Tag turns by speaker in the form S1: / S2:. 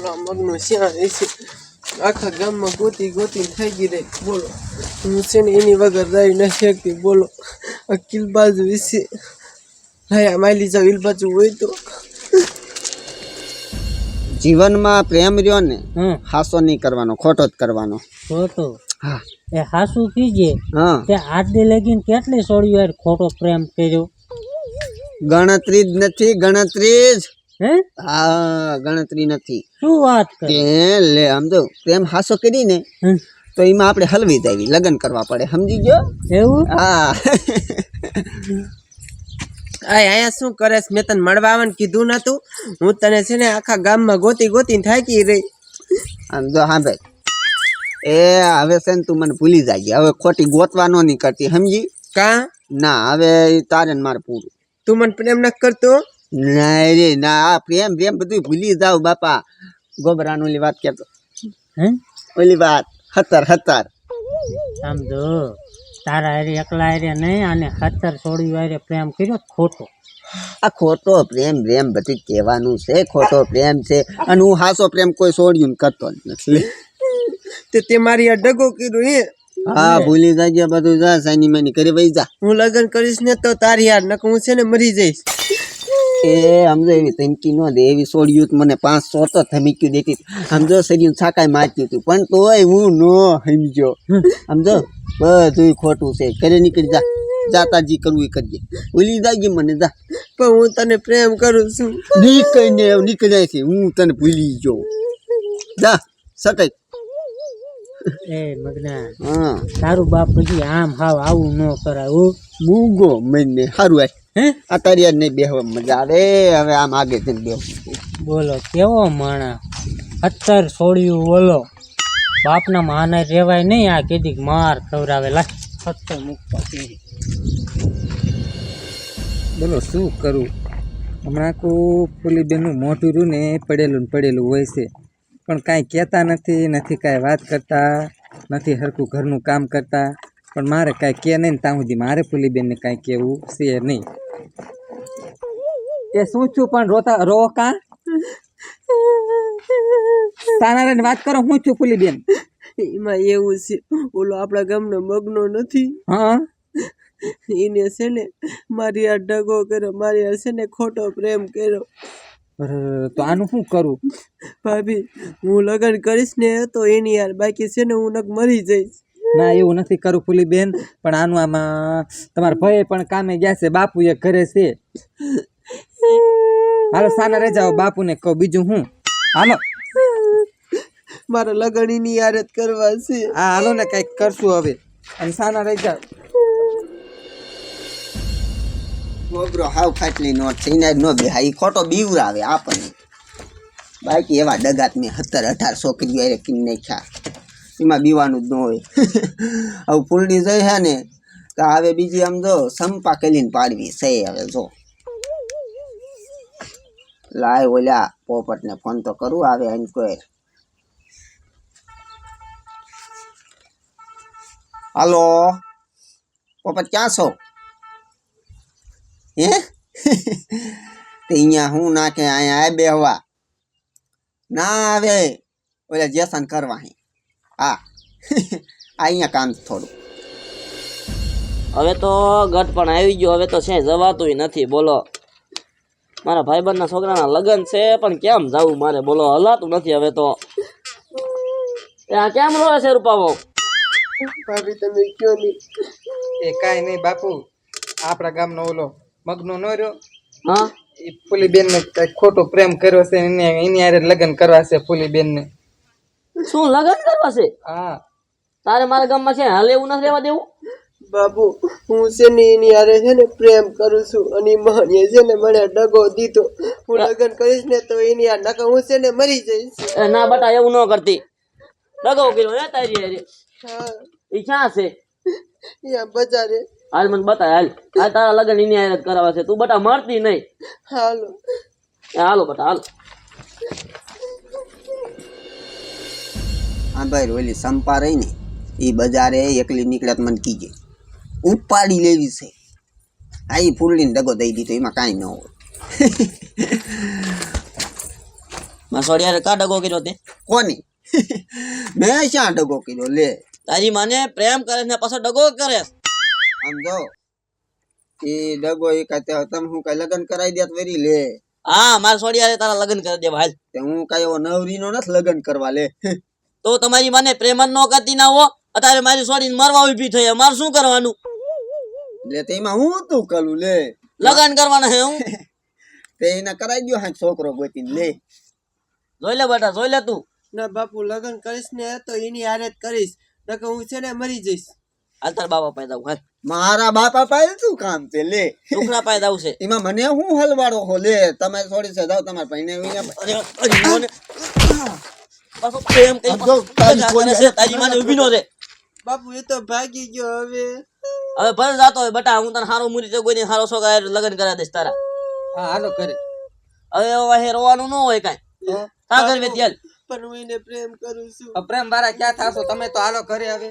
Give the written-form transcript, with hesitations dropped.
S1: બોલો મગનું શ્યાં છે આખા ગામમાં ગોતી ગોતી થઈ ગઈ રે બોલો હું છે ને એની વગર રહી ન શકતી બોલો અકીલ બાજુ વિશે હા માયલી જાવ ઈલ બાજુ હોય તો
S2: જીવનમાં પ્રેમ રહ્યો ને હાસો નહીં કરવાનો ખોટો જ કરવાનો
S3: ખોટો
S2: હા
S3: એ હાસુ કીજે
S2: હા
S3: તે આટલે લગીને કેટલી છોડ્યું યાર ખોટો પ્રેમ કર્યો
S2: ગણતરી જ નથી ગણતરી જ
S3: હે
S2: હા ગણતરી નથી
S3: શું વાત કરે
S2: લે આમ તો પ્રેમ હાસો કરી ને તો એમાં આપણે હલવી દેવી લગ્ન કરવા પડે સમજી ગયો
S3: એવું
S2: હા
S1: અહીંયા શું કરે છે મેં તને મળવા આવવાનું કીધું નતું હું તને છે ને આખા ગામમાં ગોતી ગોતીને થાકી રહી
S2: આમ તો હા ભાઈ એ હવે છે ને તું મને ભૂલી જાય હવે ખોટી ગોતવાનો નહીં કરતી સમજી
S1: કા
S2: ના હવે તારે ને મારે પૂરું
S1: તું મને પ્રેમ ન કરતો
S2: ના રે ના આ પ્રેમ પ્રેમ બધું ભૂલી જાવ બાપા ગોબરાનું ઓલી વાત કહેતો
S3: હે
S2: ઓલી વાત હતર
S3: સમજો તારા હારે એકલા હારે નહીં અને 17 છોડ્યું હારે પ્રેમ કર્યો ખોટો
S2: આ ખોટો પ્રેમ પ્રેમ બધું કહેવાનું છે ખોટો પ્રેમ છે અને હું હાસો પ્રેમ કોઈ છોડ્યું કરતો જ નથી
S1: તે મારી આ ડગો કર્યો એ
S2: હા ભૂલી જાય બધું જા સાની માની કરી વઈ જા
S1: હું લગ્ન કરીશ ને તો તારી યાર નક હું છે ને મરી જઈશ
S2: એ સમજો એવી ધમકી ન દે એવી છોડ્યું મને 500 તો ધમકી દેતી સમજો શરીર છાકાઈ મારતી હતું પણ તોય હું નો સમજો સમજો બધું ખોટું છે ઘરે નીકળી જા જાતાજી કરવું એ કરજે ભૂલી જાય મને જા
S1: પણ હું તને પ્રેમ કરું છું
S2: નીકળીને નીકળ્યા છે હું તને ભૂલી ગયો જા સટાઈ
S3: એ મગના
S2: હા
S3: તારું બાપ પછી આમ હાવ આવું ન કરાય હો
S2: મૂગો મને સારું આય
S3: હે
S2: આ તારી યાર નહીં બેહવા મજા આવે હવે આમ આગે જઈને બેહવું
S3: બોલો કેવો માણા 17 છોડ્યું બોલો બાપના માને રેવાય નહીં આ કેદીક માર ખવરાવે લા 17 મુકતા
S4: બોલો શું કરું હમણાં કો ફૂલીબેનનું મોઢું રહ્યું ને પડેલું હોય છે પણ કાંઈ કહેતા નથી કાંઈ વાત કરતા નથી હરખું ઘરનું કામ કરતા પણ મારે કાંઈ કહે નહીં ને ત્યાં સુધી મારે ફૂલીબેનને કાંઈ કહેવું છે નહીં એ શું છું પણ રો કા સાનારાને વાત કરો હું છું ફૂલીબેન
S1: એમાં એવું છે ઓલો આપણા ગામનો મગનો નથી
S4: હા
S1: એને છે ને મારી આ ડગો કર્યો મારી આ છે ને ખોટો પ્રેમ કર્યો
S4: તો આનું શું કરું
S1: ભાભી હું લગ્ન કરીશ ને તો એની યાર બાકી છે ને હું નક મરી જઈશ
S4: ના એવું નથી કરું ફૂલીબેન પણ આનું આમાં તમારા ભાઈ પણ કામે ગયા છે બાપુ એ ઘરે છે હાલો સાના રહી જાઓ બાપુને કહો બીજું હું હાલો
S1: મારે લગ્ન એની યાર જ કરવા છે
S4: હા હાલો ને કંઈક કરશું હવે અને સાના રહી જાઓ
S2: ગોબરો હાવ ખાટલી નોટ થઈને જ ન બેહાય ખોટો બીવરાવે આપણને બાકી એવા ડગાત મેં 17-18 છોકરીઓ અરે કિન નાખ્યા એમાં બીવાનું જ ન હોય હવે ફૂલડી જઈ છે ને તો હવે બીજી આમ જો સંપા કરીને પાડવી છે હવે જો લાય ઓલ્યા પોપટને ફોન તો કરું આવે એન્ક્વાયર હાલો પોપટ ક્યાં છો હે તે અહીંયા હું નાખે અહીંયા આ બેહવા ના આવે ઓલા જેસન કરવા હા અહીંયા કામ થોડું
S5: હવે તો ગઢ પણ આવી ગયો હવે તો છે જવાતું નથી બોલો મારા ભાઈબંધના છોકરાના લગ્ન છે પણ કેમ જવું મારે બોલો હલાતું નથી હવે તો આ કેમ રોવે છે રૂપાવો
S1: ભાભી તમે કયો નહીં
S4: એ કાંઈ નહીં બાપુ આપણા ગામનો ઓલો મગનો ન રહ્યો
S5: હા
S4: એ ફૂલીબેનને કંઈક ખોટો પ્રેમ કર્યો છે એની હારે લગ્ન કરવા છે ફૂલીબેનને
S5: શું લગ્ન કરવા છે
S4: હા
S5: તારે મારા ગામમાં છે હાલ એવું નથી રહેવા દેવું
S1: બાબુ હું છે ને એની યારે છે ને પ્રેમ કરું છું અને માણીએ છે ને મને ડગો દીધો હું લગ્ન કરીશ ને તો એની યાર નકર હું છે ને મરી જઈશ
S5: એ ના બટા એવું ન કરતી લગો કર્યો હે તારી હારે
S1: હા
S5: એ ક્યાં છે
S1: અહીંયા બજારે
S5: હાલ મને બતા હાલ તારા લગ્ન એની હારે જ કરાવવા છે તું બટા મરતી નહીં
S1: હાલો
S5: હાલો બટા હાલ
S2: હા ભાઈ ઓલી સંપા રહી ને એ બજારે એકલી નીકળ્યા મને કીજે ઉપાડી લેવી છે આ એ ફૂલડીને દગો દઈ દીધો એમાં કાંઈ ન હોય
S5: મારા સોડિયારે કા ડગો કર્યો તે
S2: કોની મેં શ્યાં ડગો કર્યો લે
S5: તારી માને પ્રેમ કરે ને પાછો ડગો કરે
S2: આમ જો એ ડગો એ કાતે તમે હું કઈ લગ્ન કરાવી દેત વેરી લે
S5: હા મારા સોડિયારે તારા લગ્ન કરી દે ભાઈ
S2: તે હું કઈ એવો નવરીનો નથી લગ્ન કરવા લે
S5: તો તમારી માને પ્રેમ જ ન કરતી ના હો અત્યારે મારી સોડીને મરવા ઊભી થઈ મારે શું કરવાનું
S2: લે તેમાં હું તું કરું લે
S5: લગ્ન કરવાના હે હું
S2: તે એને કરાવી દો હા છોકરો ગોતીને લે
S5: જોઈ લે બેટા જોઈ લે તું
S1: ના બાપુ લગ્ન કરીશ ને તો એની હારે જ કરીશ નકર હું છે ને મરી જઈશ
S5: હાલ તાર બાપા પાસે જાવ હાલ
S2: મારા બાપા પાસે શું કામ છે લે
S5: છોકરા પાસે જાવ છે
S2: એમાં મને હું હલવાડો હો લે તમે થોડી છે જાવ તમારે ભાઈને
S5: પાછો પ્રેમ કઈ તારી માને ઊભી નો રે
S1: બાપુ એ તો ભાગી ગયો હવે
S5: હવે ભર જાતો હોય બટા હું તને હારો મુરી કોઈ ને હારો છોકરા લગ્ન કરાવી દઈશ તારા
S4: હા હાલો કરે
S5: હવે વાહે રોવાનું ન હોય કાંઈ કા કરવે ત્યાલ
S1: પણ હું એને પ્રેમ કરું છું
S4: પ્રેમ બારા ક્યાં થાશો તમે તો હાલો ઘરે હવે